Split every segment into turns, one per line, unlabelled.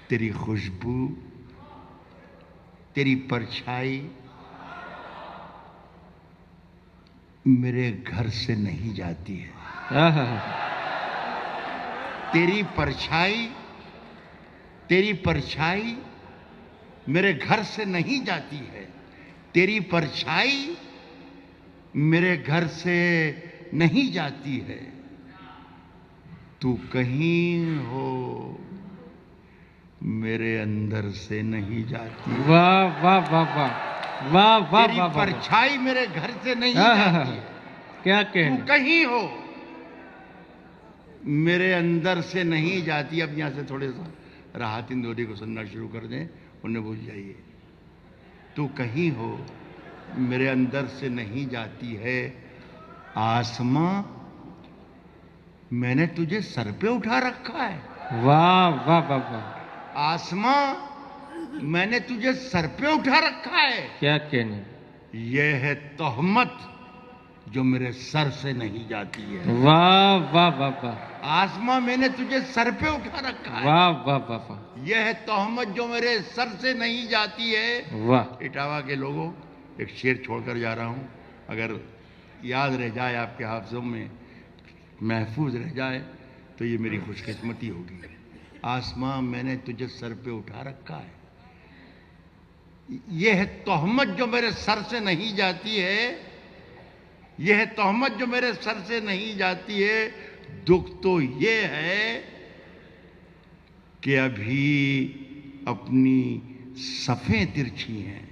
تیری خوشبو، تیری پرچھائی میرے گھر سے نہیں جاتی ہے۔ تیری پرچھائی میرے گھر سے نہیں جاتی ہے، تیری پرچھائی میرے گھر سے نہیں جاتی ہے، تو کہیں ہو میرے اندر سے نہیں جاتی ہے۔
واہ واہ واہ واہ واہ واہ
تیری
واہ واہ،
پرچھائی میرے گھر سے نہیں جاتی ہے،
کیا
تو
کہنے،
کہیں ہو میرے اندر سے نہیں جاتی۔ اب یہاں سے تھوڑے سا راحت اندوری کو سننا شروع کر دیں، انہیں بھول جائیے۔ تو کہیں ہو میرے اندر سے نہیں جاتی ہے، آسماں میں نے تجھے سر پہ اٹھا رکھا ہے۔
واہ واہ واہ واہ،
آسماں میں نے تجھے سر پہ اٹھا رکھا ہے،
کیا کہنے،
یہ ہے تہمت جو میرے سر سے نہیں جاتی ہے۔
واہ واہ واہ واہ
آسماں میں نے تجھے سر پہ اٹھا رکھا ہے،
واہ واہ واہ واہ
یہ ہے تہمت جو میرے سر سے نہیں جاتی ہے۔
واہ،
اٹاوا کے لوگوں، ایک شعر چھوڑ کر جا رہا ہوں، اگر یاد رہ جائے، آپ کے حافظوں میں محفوظ رہ جائے تو یہ میری خوش قسمتی ہوگی۔ آسماں میں نے تجھے سر پہ اٹھا رکھا ہے، یہ ہے تہمت جو میرے سر سے نہیں جاتی ہے، یہ ہے تہمت جو میرے سر سے نہیں جاتی ہے۔ دکھ تو یہ ہے کہ ابھی اپنی صفیں ترچھی ہیں۔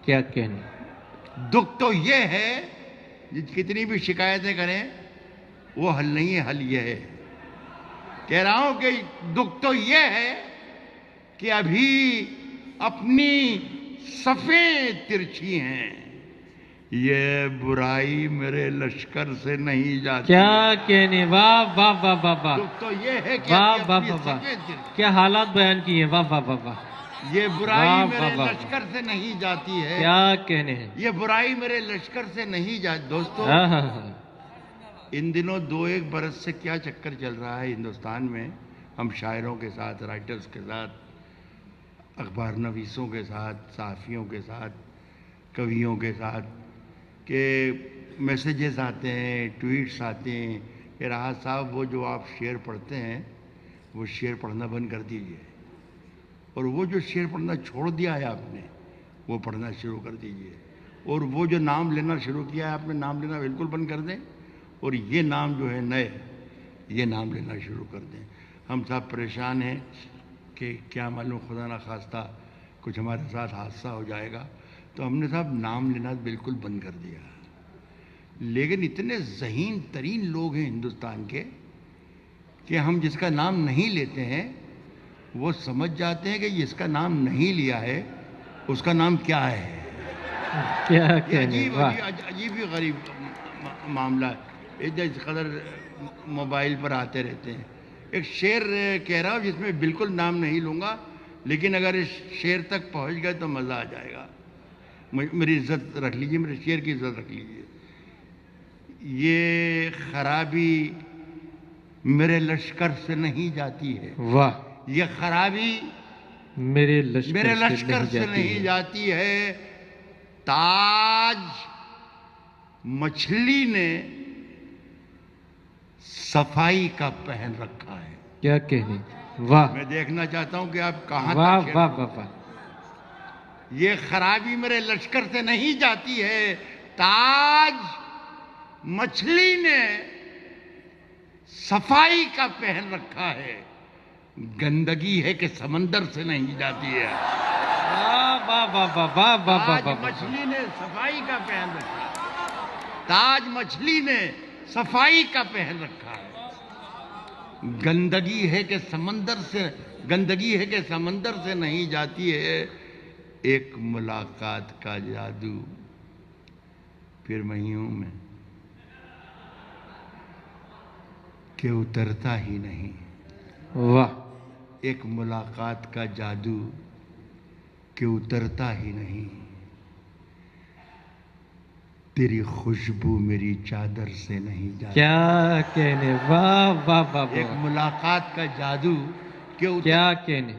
کیا کہنے،
دکھ تو یہ ہے، کتنی بھی شکایتیں کریں وہ حل نہیں ہے، حل یہ ہے، کہہ رہا ہوں کہ دکھ تو یہ ہے کہ ابھی اپنی صفیں ترچھی ہیں، یہ برائی میرے لشکر سے نہیں جاتی۔
کیا کہنے، واہ واہ واہ واہ واہ
دکھ تو یہ ہے کہ
واہ
ابھی
واہ
اپنی
واہ واہ،
صفیں ترچھی،
کیا حالات بیان کیے، واہ واہ واہ واہ،
یہ برائی
واہ
میرے
واہ واہ،
لشکر سے نہیں جاتی ہے،
کیا کہنے ہیں،
یہ برائی میرے لشکر سے نہیں جاتی۔ دوستو، ان دنوں 2-1 برس سے کیا چکر چل رہا ہے ہندوستان میں، ہم شاعروں کے ساتھ، رائٹرز کے ساتھ، اخبار نویسوں کے ساتھ، صحافیوں کے ساتھ، کویوں کے ساتھ، کہ میسیجز آتے ہیں، ٹویٹس آتے ہیں کہ راحت صاحب وہ جو آپ شعر پڑھتے ہیں وہ شعر پڑھنا بند کر دیجئے، اور وہ جو شعر پڑھنا چھوڑ دیا ہے آپ نے وہ پڑھنا شروع کر دیجئے، اور وہ جو نام لینا شروع کیا ہے آپ نے نام لینا بالکل بند کر دیں، اور یہ نام جو ہے نئے، یہ نام لینا شروع کر دیں۔ ہم سب پریشان ہیں کہ کیا معلوم خدا نخواستہ کچھ ہمارے ساتھ حادثہ ہو جائے گا، تو ہم نے صاحب نام لینا بالکل بند کر دیا۔ لیکن اتنے ذہین ترین لوگ ہیں ہندوستان کے کہ ہم جس کا نام نہیں لیتے ہیں وہ سمجھ جاتے ہیں کہ جس کا نام نہیں لیا ہے اس کا نام کیا ہے۔
کیا
یہ
کہنے، واہ،
عجیب ہی غریب معاملہ ہے، اس قدر موبائل پر آتے رہتے ہیں۔ ایک شعر کہہ رہا ہوں جس میں بالکل نام نہیں لوں گا، لیکن اگر اس شعر تک پہنچ گئے تو مزہ آ جائے گا، میری عزت رکھ لیجئے، میرے شعر کی عزت رکھ لیجئے۔ یہ خرابی میرے لشکر سے نہیں جاتی ہے،
واہ،
یہ خرابی
میرے
میرے لشکر سے نہیں جاتی ہے، تاج مچھلی نے صفائی کا پہن رکھا ہے۔
کیا کہنے، واہ
میں دیکھنا چاہتا ہوں کہ آپ کہاں
واہ
تک
واہ واہ واہ،
یہ خرابی میرے لشکر سے نہیں جاتی ہے، تاج مچھلی نے صفائی کا پہن رکھا ہے، گندگی ہے کہ سمندر سے نہیں جاتی ہے۔
واہ واہ واہ واہ واہ واہ
تاج
واہ،
مچھلی نے صفائی کا پہن رکھا ہے، تاج مچھلی نے صفائی کا پہن رکھا ہے، گندگی ہے کہ سمندر سے نہیں جاتی ہے، ایک ملاقات کا جادو پھر میں ہوں میں کہ اترتا ہی نہیں،
واہ،
ایک ملاقات کا جادو کہ اترتا ہی نہیں، تیری خوشبو میری چادر سے نہیں جاتی۔
کیا کہنے، واہ واہ واہ
ایک
واہ،
ملاقات کا جادو کہ
کیا کہنے،